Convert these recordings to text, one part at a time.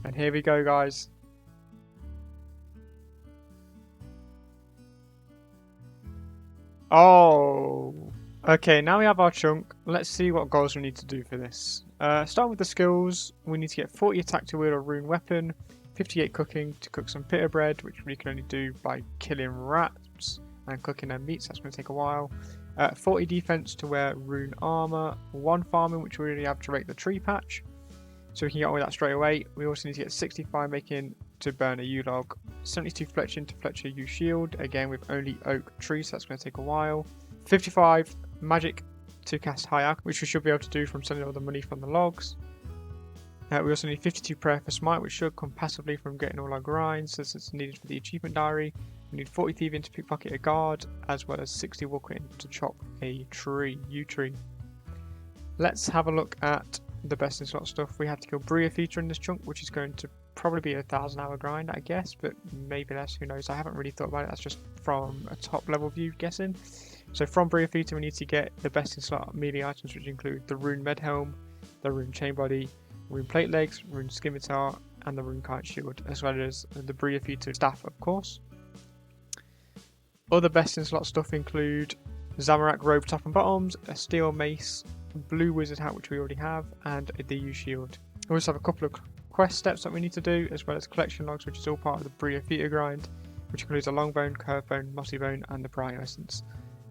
And here we go, guys. Oh, okay, now we have our chunk. Let's see what goals we need to do for this. Starting with the skills, we need to get 40 attack to wield a rune weapon, 58 cooking to cook some pita bread, which we can only do by killing rats and cooking their meats. That's going to take a while. 40 defense to wear rune armor, 1 farming, which we already have to rate the tree patch, so we can get on with that straight away. We also need to get 65 making to burn a yew log, 72 fletching to fletch a yew shield, again with only oak trees, so that's going to take a while. 55 magic to cast high alchemy, which we should be able to do from selling all the money from the logs. We also need 52 prayer for smite, which should come passively from getting all our grinds, as it's needed for the achievement diary. We need 40 thieving to pickpocket a guard, as well as 60 woodcutting to chop a tree, yew tree. Let's have a look at the best in slot stuff. We have to kill Briefeater in this chunk, which is going to probably be a 1,000-hour grind, I guess, but maybe less, who knows. I haven't really thought about it, that's just from a top level view guessing. So from Briefeater we need to get the best in slot melee items, which include the rune med helm, the rune chain body, rune plate legs, rune scimitar, and the rune kite shield, as well as the Briefeater staff, of course. Other best in slot stuff include Zamorak robe top and bottoms, a steel mace, blue wizard hat, which we already have, and the yew shield. We also have a couple of quest steps that we need to do, as well as collection logs, which is all part of the Briefeater grind, which includes a long bone, curved bone, mossy bone, and the bright essence.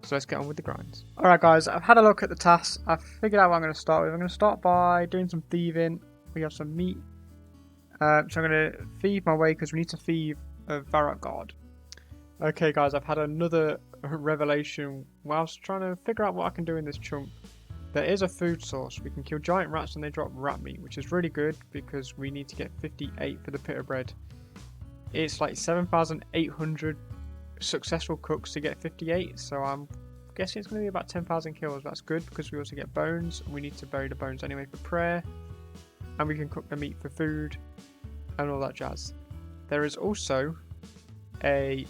So let's get on with the grinds. Alright guys, I've had a look at the tasks. I've figured out what I'm going to start with. I'm going to start by doing some thieving. We have some meat. So I'm going to thieve my way, because we need to thieve a Varrock guard. Okay guys, I've had another revelation whilst trying to figure out what I can do in this chunk. There is a food source. We can kill giant rats and they drop rat meat, which is really good because we need to get 58 for the pita bread. It's like 7,800 successful cooks to get 58, so I'm guessing it's going to be about 10,000 kills. That's good because we also get bones. We need to bury the bones anyway for prayer, and we can cook the meat for food and all that jazz. There is also a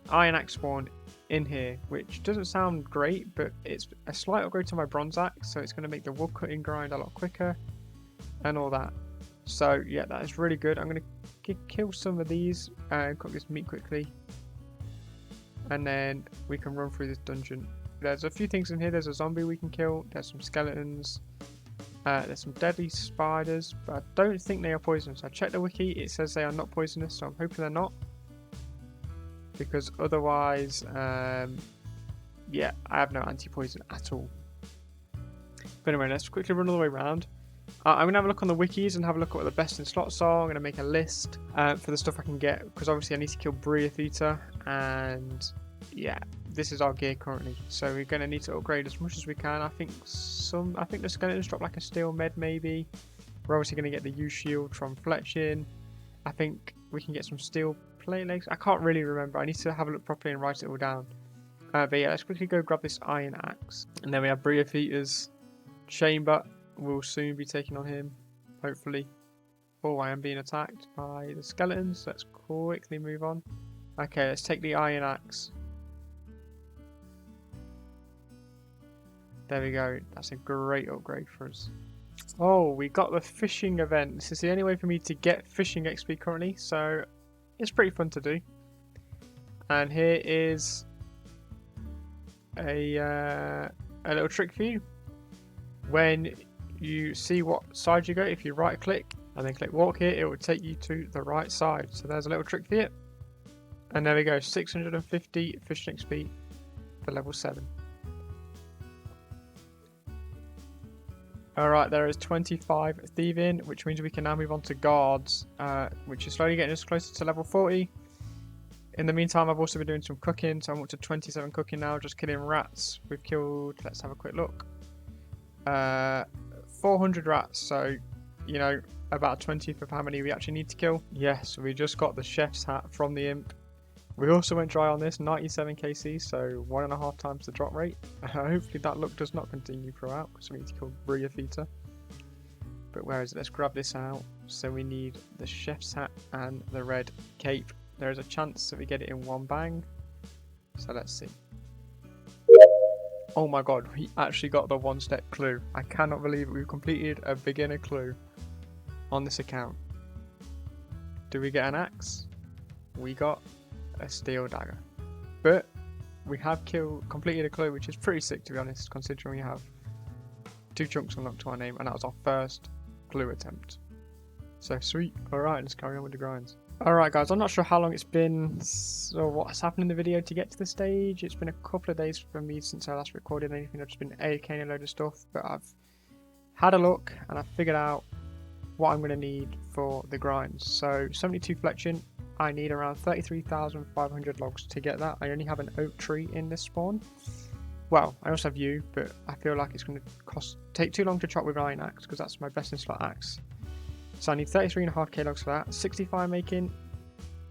iron axe spawn in here, which doesn't sound great, but it's a slight upgrade to my bronze axe, so it's going to make the wood cutting grind a lot quicker and all that. So yeah, that is really good. I'm going to kill some of these and cook this meat quickly, and then we can run through this dungeon. There's a few things in here. There's a zombie we can kill, there's some skeletons, there's some deadly spiders, but I don't think they are poisonous. I checked the wiki, it says they are not poisonous, so I'm hoping they're not, because otherwise, yeah, I have no anti-poison at all. But anyway, let's quickly run all the way around. I'm going to have a look on the wikis and have a look at what the best in slots are. I'm going to make a list for the stuff I can get, because obviously I need to kill Briefeater, and yeah, this is our gear currently. So we're going to need to upgrade as much as we can. I think the skeletons drop like a steel med maybe. We're obviously going to get the yew shield from fletching. I think we can get some steel plate legs. I can't really remember. I need to have a look properly and write it all down. But yeah, let's quickly go grab this iron axe. And then we have Briefeater's chamber. We'll soon be taking on him, hopefully. Oh, I am being attacked by the skeletons. Let's quickly move on. Okay, let's take the iron axe. There we go. That's a great upgrade for us. Oh, we got the fishing event. This is the only way for me to get fishing XP currently, so it's pretty fun to do. And here is a little trick for you. When you see what side you go, if you right click and then click walk here, it will take you to the right side. So there's a little trick for you. And there we go, 650 fishing XP for level 7. Alright, there is 25 thieving, which means we can now move on to guards, which is slowly getting us closer to level 40. In the meantime, I've also been doing some cooking, so I'm up to 27 cooking now, just killing rats. We've killed, let's have a quick look, 400 rats, so, you know, about 20th of how many we actually need to kill. Yes, we just got the chef's hat from the imp. We also went dry on this, 97 KC, so 1.5 times the drop rate. Hopefully that luck does not continue throughout, because we need to kill Briefeater. But where is it? Let's grab this out. So we need the chef's hat and the red cape. There is a chance that we get it in one bang. So let's see. Oh my god, we actually got the one-step clue. I cannot believe it. We've completed a beginner clue on this account. Do we get an axe? We got a steel dagger. But we have completed a clue, which is pretty sick to be honest, considering we have 2 chunks unlocked to our name, and that was our first clue attempt. So sweet. Alright, let's carry on with the grinds. Alright guys, I'm not sure how long it's been or what's happened in the video to get to the stage. It's been a couple of days for me since I last recorded anything. I've just been AFKing a load of stuff, but I've had a look and I've figured out what I'm going to need for the grinds. So 72 fletching, I need around 33,500 logs to get that. I only have an oak tree in this spawn. Well, I also have yew, but I feel like it's going to take too long to chop with an iron axe because that's my best in slot axe. So I need 33.5k logs for that. 65 making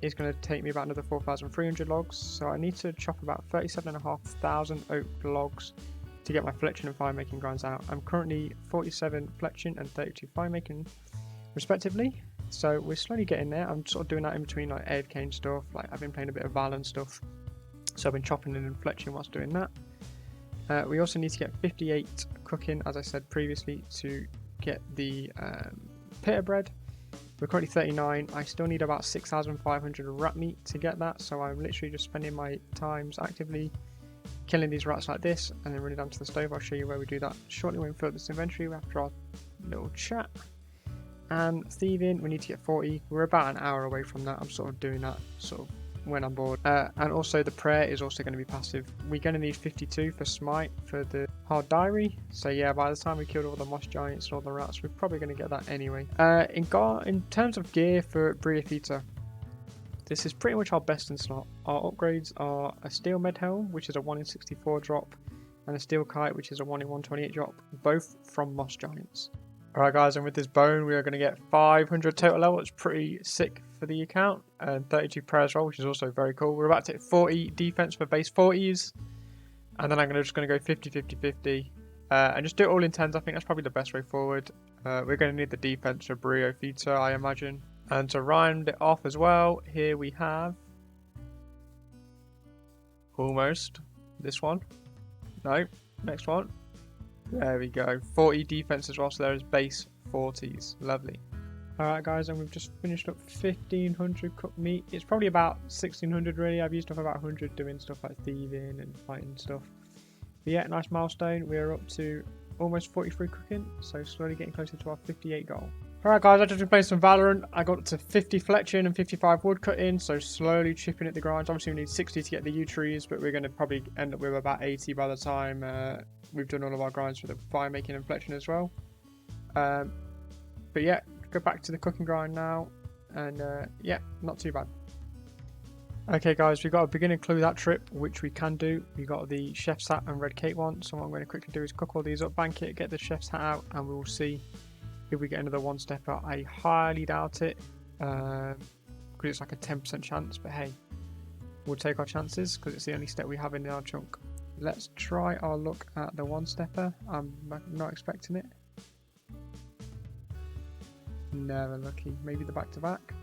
is going to take me about another 4,300 logs. So I need to chop about 37,500 oak logs to get my fletching and fire making grinds out. I'm currently 47 fletching and 32 fire making respectively. So we're slowly getting there. I'm sort of doing that in between like AFK and stuff. Like I've been playing a bit of Val and stuff. So I've been chopping and fletching whilst doing that. We also need to get 58 cooking, as I said previously, to get the pita bread. We're currently 39. I still need about 6,500 rat meat to get that. So I'm literally just spending my times actively killing these rats like this and then running down to the stove. I'll show you where we do that shortly when we fill this inventory after our little chat. And thieving, we need to get 40. We're about an hour away from that. I'm sort of doing that sort of when I'm bored. And also the prayer is also going to be passive. We're going to need 52 for smite for the hard diary. So yeah, by the time we killed all the moss giants and all the rats, we're probably going to get that anyway. In terms of gear for Briefeater, this is pretty much our best in slot. Our upgrades are a steel med helm, which is a 1 in 64 drop, and a steel kite, which is a 1 in 128 drop, both from moss giants. Alright guys, and with this bone we are going to get 500 total level. It's pretty sick for the account, and 32 prayers roll, which is also very cool. We're about to hit 40 defense for base 40s, and then I'm just going to go 50 50 50 and just do it all in 10s. I think that's probably the best way forward. We're going to need the defense for Briefeater, I imagine. And to round it off as well, here we have almost this one. No, next one. There we go. 40 defense as well, so there is base 40s. Lovely. Alright guys, and we've just finished up 1,500 cooked meat. It's probably about 1,600 really. I've used up about 100 doing stuff like thieving and fighting stuff. But yeah, nice milestone. We are up to almost 43 cooking, so slowly getting closer to our 58 goal. Alright guys, I've just been playing some Valorant. I got to 50 fletching and 55 wood cutting, so slowly chipping at the grinds. Obviously we need 60 to get the yew trees, but we're going to probably end up with about 80 by the time we've done all of our grinds for the fire making and fletching as well. But yeah, go back to the cooking grind now, and yeah, not too bad. Okay guys, we've got a beginner clue that trip, which we can do. We got the chef's hat and red cake one, so what I'm going to quickly do is cook all these up, bank it, get the chef's hat out, and we will see if we get another one stepper. I highly doubt it, because it's like a 10% chance, but hey, we'll take our chances because it's the only step we have in our chunk. Let's try our look at the one stepper. I'm not expecting it. Never lucky. Maybe the back to back.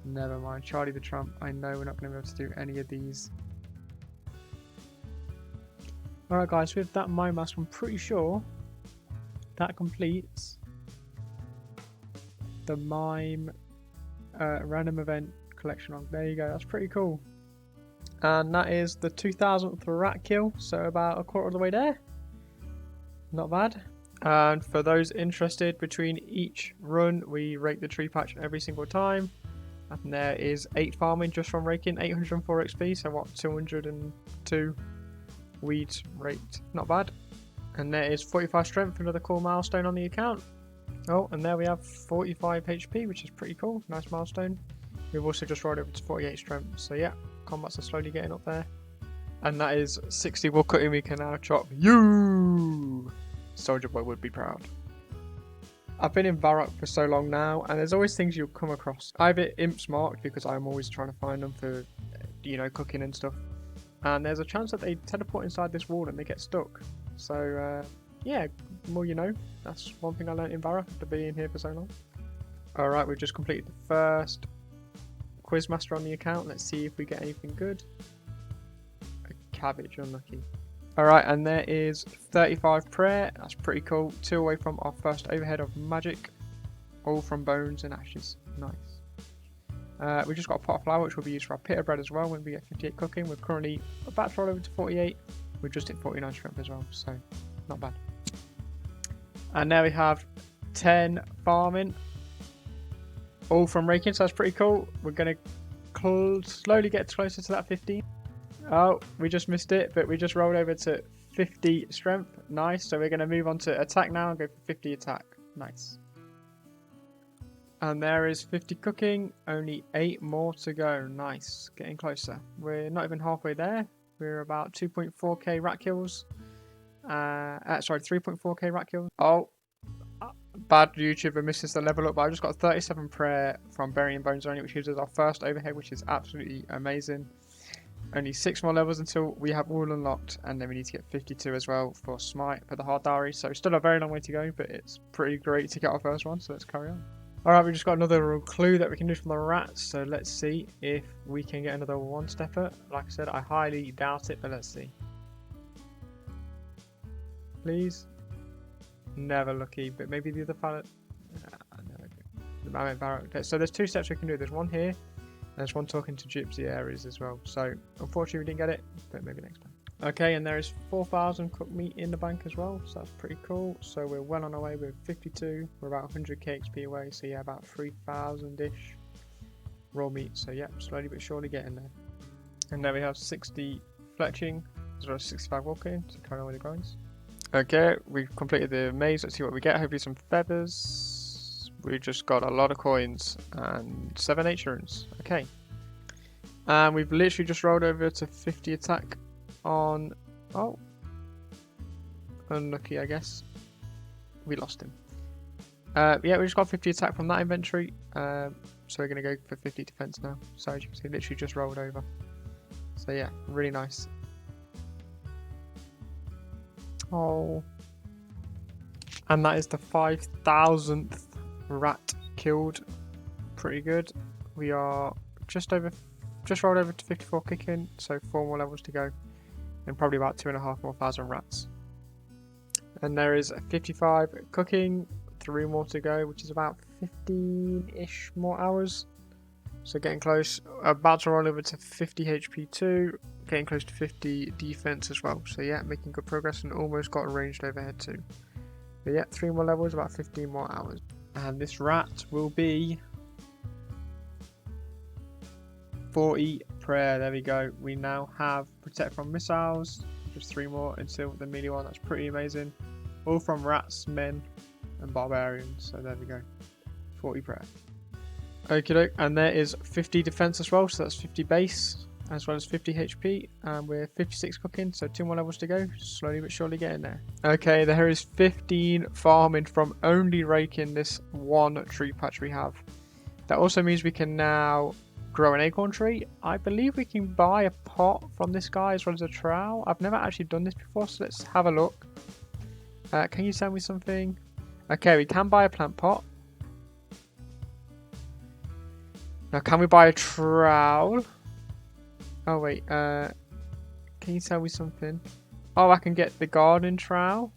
Never mind. Charlie the Tramp. I know we're not going to be able to do any of these. Alright guys, with that mime mask, I'm pretty sure that completes the mime random event collection log. There you go. That's pretty cool. And that is the 2000th rat kill, so about a quarter of the way there. Not bad. And for those interested, between each run we rake the tree patch every single time, and there is 8 farming just from raking, 804 XP, so what, 202 weeds raked. Not bad. And there is 45 strength, another cool milestone on the account. Oh, and there we have 45 HP, which is pretty cool. Nice milestone. We've also just rolled over to 48 strength, so yeah, combats are slowly getting up there. And that is 60 wood cutting we can now chop. You! Soldier Boy would be proud. I've been in Varrock for so long now, and there's always things you'll come across. Either imps marked, because I'm always trying to find them for, you know, cooking and stuff. And there's a chance that they teleport inside this wall and they get stuck. So, yeah, more you know. That's one thing I learned in Varrock after being here for so long. Alright, we've just completed the first Quizmaster on the account. Let's see if we get anything good. A cabbage, unlucky. Alright, and there is 35 prayer. That's pretty cool. 2 away from our first overhead of magic. All from bones and ashes. Nice. We just got a pot of flour which will be used for our pita bread as well when we get 58 cooking. We're currently about to roll over to 48. We've just hit 49 strength as well, so not bad. And now we have 10 farming, all from raking, so that's pretty cool. We're going to slowly get closer to that 15. Oh, we just missed it, but we just rolled over to 50 strength. Nice. So we're going to move on to attack now and go for 50 attack. Nice. And there is 50 cooking. Only 8 more to go. Nice. Getting closer. We're not even halfway there. We're about 2.4k rat kills. Sorry, 3.4k rat kills. Oh, bad YouTuber misses the level up, but I just got 37 prayer from burying bones only, which gives us our first overhead, which is absolutely amazing. Only 6 more levels until we have all unlocked, and then we need to get 52 as well for smite for the hard diary. So still a very long way to go, but it's pretty great to get our first one, so let's carry on. Alright, we just got another clue that we can do from the rats, so let's see if we can get another one-stepper. Like I said, I highly doubt it, but let's see. Please. Never lucky, but maybe the other fella. No, I meant Varrock. Okay, so there's 2 steps we can do. There's one here, and there's one talking to Gypsy areas as well. So unfortunately we didn't get it, but maybe next time. Okay, and there is 4,000 cooked meat in the bank as well, so that's pretty cool. So we're well on our way with 52. We're about 100k XP away, so yeah, about 3,000-ish raw meat. So yeah, slowly but surely getting there. And there we have 60 fletching, as well as 65 walking, so carry on with the grinds. Okay, we've completed the maze. Let's see what we get. Hopefully some feathers. We just got a lot of coins and 7 H runes. Okay. And we've literally just rolled over to 50 attack on... Oh. Unlucky, I guess. We lost him. Yeah, we just got 50 attack from that inventory. So we're going to go for 50 defense now. So as you can see, literally just rolled over. So yeah, really nice. Oh. And that is the 5,000th rat killed. Pretty good. We are just rolled over to 54 kicking, so 4 more levels to go. And probably about 2,500 more rats. And there is 55 cooking, 3 more to go, which is about 15-ish more hours. So getting close. About to roll over to 50 HP too. Getting close to 50 defense as well. So yeah, making good progress and almost got a ranged overhead too. But yeah, 3 more levels, about 15 more hours. And this rat will be 40 prayer. There we go. We now have protect from missiles. Just 3 more until the melee one. That's pretty amazing. All from rats, men, and barbarians. So there we go. 40 prayer. Okie doke. And there is 50 defense as well. So that's 50 base as well as 50 HP. And we're 56 cooking. So 2 more levels to go. Slowly but surely getting there. Okay, there is 15 farming from only raking this one tree patch we have. That also means we can now grow an acorn tree. I believe we can buy a pot from this guy as well as a trowel. I've never actually done this before, so let's have a look. Can you tell me something? Okay, we can buy a plant pot. Now, can we buy a trowel? Oh wait, can you tell me something? Oh, I can get the garden trowel.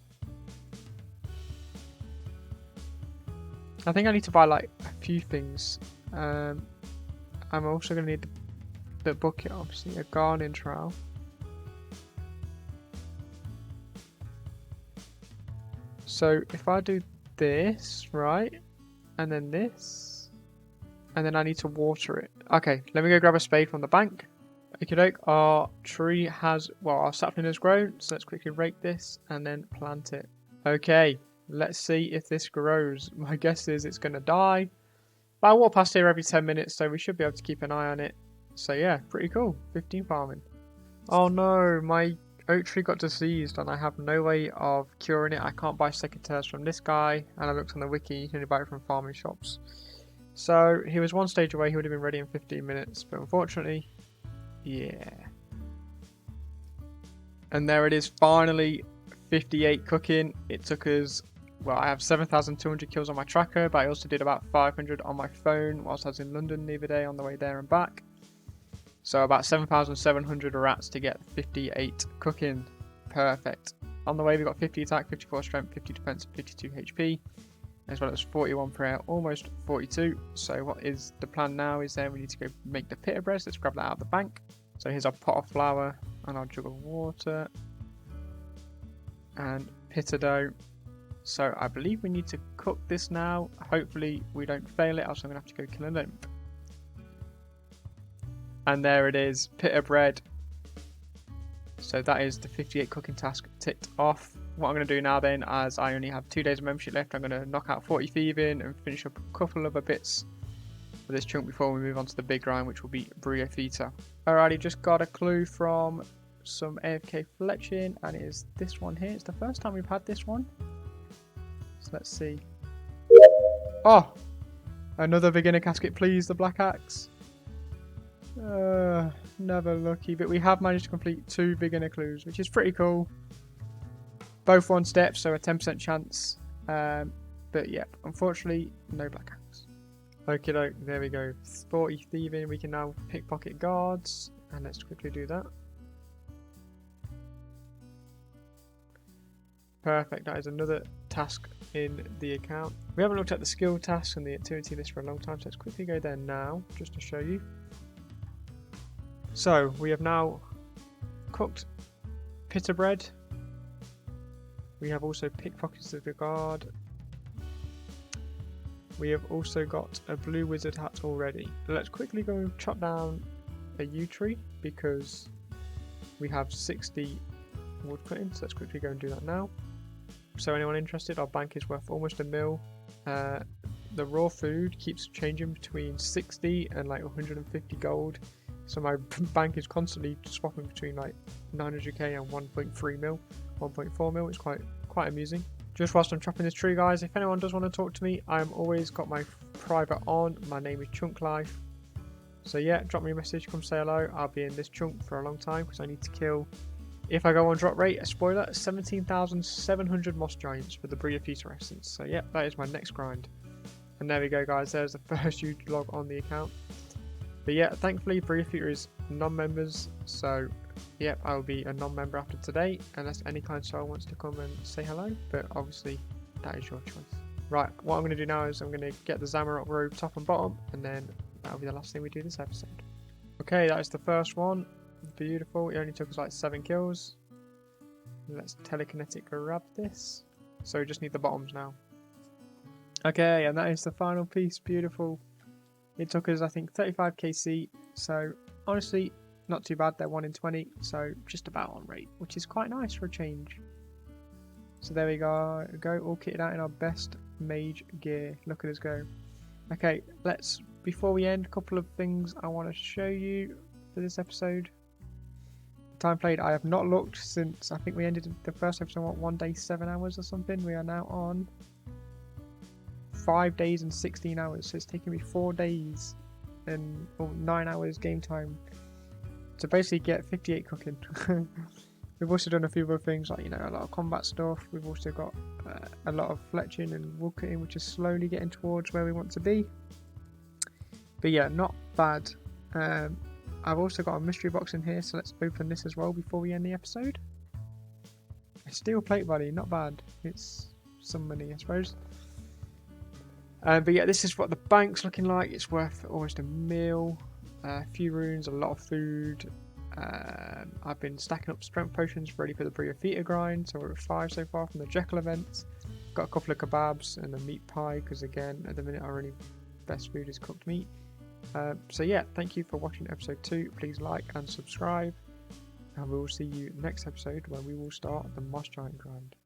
I think I need to buy like a few things. I'm also going to need the bucket, obviously, a garden trowel. So if I do this, right, and then this, and then I need to water it. Okay, let me go grab a spade from the bank. Okie doke, our tree has, well, our sapling has grown, so let's quickly rake this and then plant it. Okay, let's see if this grows. My guess is it's going to die. But I walk past here every 10 minutes, so we should be able to keep an eye on it. So yeah, pretty cool. 15 farming. Oh no, my oak tree got diseased and I have no way of curing it. I can't buy secateurs from this guy, and I looked on the wiki, you can only buy it from farming shops. So he was 1 stage away, he would have been ready in 15 minutes, but unfortunately, yeah. And there it is, finally, 58 cooking. It took us, well, I have 7,200 kills on my tracker, but I also did about 500 on my phone whilst I was in London the other day on the way there and back. So about 7,700 rats to get 58 cooking. Perfect. On the way we got 50 attack, 54 strength, 50 defense, 52 HP. as well as 41 per hour, almost 42. So what is the plan now is then we need to go make the pita bread. Let's grab that out of the bank. So here's our pot of flour and our jug of water and pita dough. So I believe we need to cook this now. Hopefully we don't fail it, else I'm going to have to go kill a nymph. And there it is, pita bread. So that is the 58 cooking task ticked off. What I'm going to do now then, as I only have 2 days of membership left, I'm going to knock out 40 thieving and finish up a couple other bits for this chunk before we move on to the big grind, which will be Brio Feta. Alrighty, just got a clue from some AFK fletching, and it is this one here. It's the first time we've had this one. So let's see. Oh! Another beginner casket, please, the black axe. Never lucky, but we have managed to complete 2 beginner clues, which is pretty cool. Both 1 step, so a 10% chance. But yeah, unfortunately, no black axe. Okay, there we go. 40 thieving. We can now pickpocket guards, and let's quickly do that. Perfect. That is another task in the account. We haven't looked at the skill tasks and the activity list for a long time, so let's quickly go there now, just to show you. So we have now cooked pita bread. We have also pickpocketed the guard. We have also got a blue wizard hat already. Let's quickly go and chop down a yew tree because we have 60 wood cutting. So let's quickly go and do that now. So anyone interested, our bank is worth almost $1 mil. The raw food keeps changing between 60 and like 150 gold. So my bank is constantly swapping between like 900k and 1.3 mil, 1.4 mil. It's quite amusing. Just whilst I'm chopping this tree, guys, if anyone does want to talk to me, I'm always got my private on. My name is Chunklyfe. So yeah, drop me a message, come say hello. I'll be in this chunk for a long time because I need to kill, if I go on drop rate, a spoiler, 17,700 moss giants for the Brio Feta essence. So yeah, that is my next grind. And there we go, guys. There's the first huge log on the account. But yeah, thankfully Brio Feta is non-members, so yep, I'll be a non-member after today, unless any kind soul wants to come and say hello, but obviously that is your choice. Right, what I'm going to do now is I'm going to get the Varrock robe top and bottom, and then that'll be the last thing we do this episode. Okay, that is the first one. Beautiful. It only took us like 7 kills. Let's telekinetic grab this. So we just need the bottoms now. Okay, and that is the final piece. Beautiful. It took us, I think, 35 KC, so honestly, not too bad. They're 1 in 20, so just about on rate, which is quite nice for a change. So there we go, all kitted out in our best mage gear. Look at us go. Okay, before we end, a couple of things I want to show you for this episode. Time played, I have not looked since, I think we ended the first episode on 1 day 7 hours or something. We are now on 5 days and 16 hours, so it's taken me 4 days and 9 hours game time to basically get 58 cooking. We've also done a few other things, like, you know, a lot of combat stuff. We've also got a lot of fletching and wood cutting, which is slowly getting towards where we want to be. But yeah, not bad. I've also got a mystery box in here, so let's open this as well before we end the episode. A steel plate body, not bad. It's some money, I suppose. But yeah, this is what the bank's looking like. It's worth almost $1 mil. A few runes, a lot of food. I've been stacking up strength potions ready for the Brio Feta grind, so we're at 5 so far from the Jekyll event. Got a couple of kebabs and a meat pie, because again, at the minute our only best food is cooked meat. So yeah, thank you for watching episode 2. Please like and subscribe, and we will see you next episode where we will start the Moss Giant grind.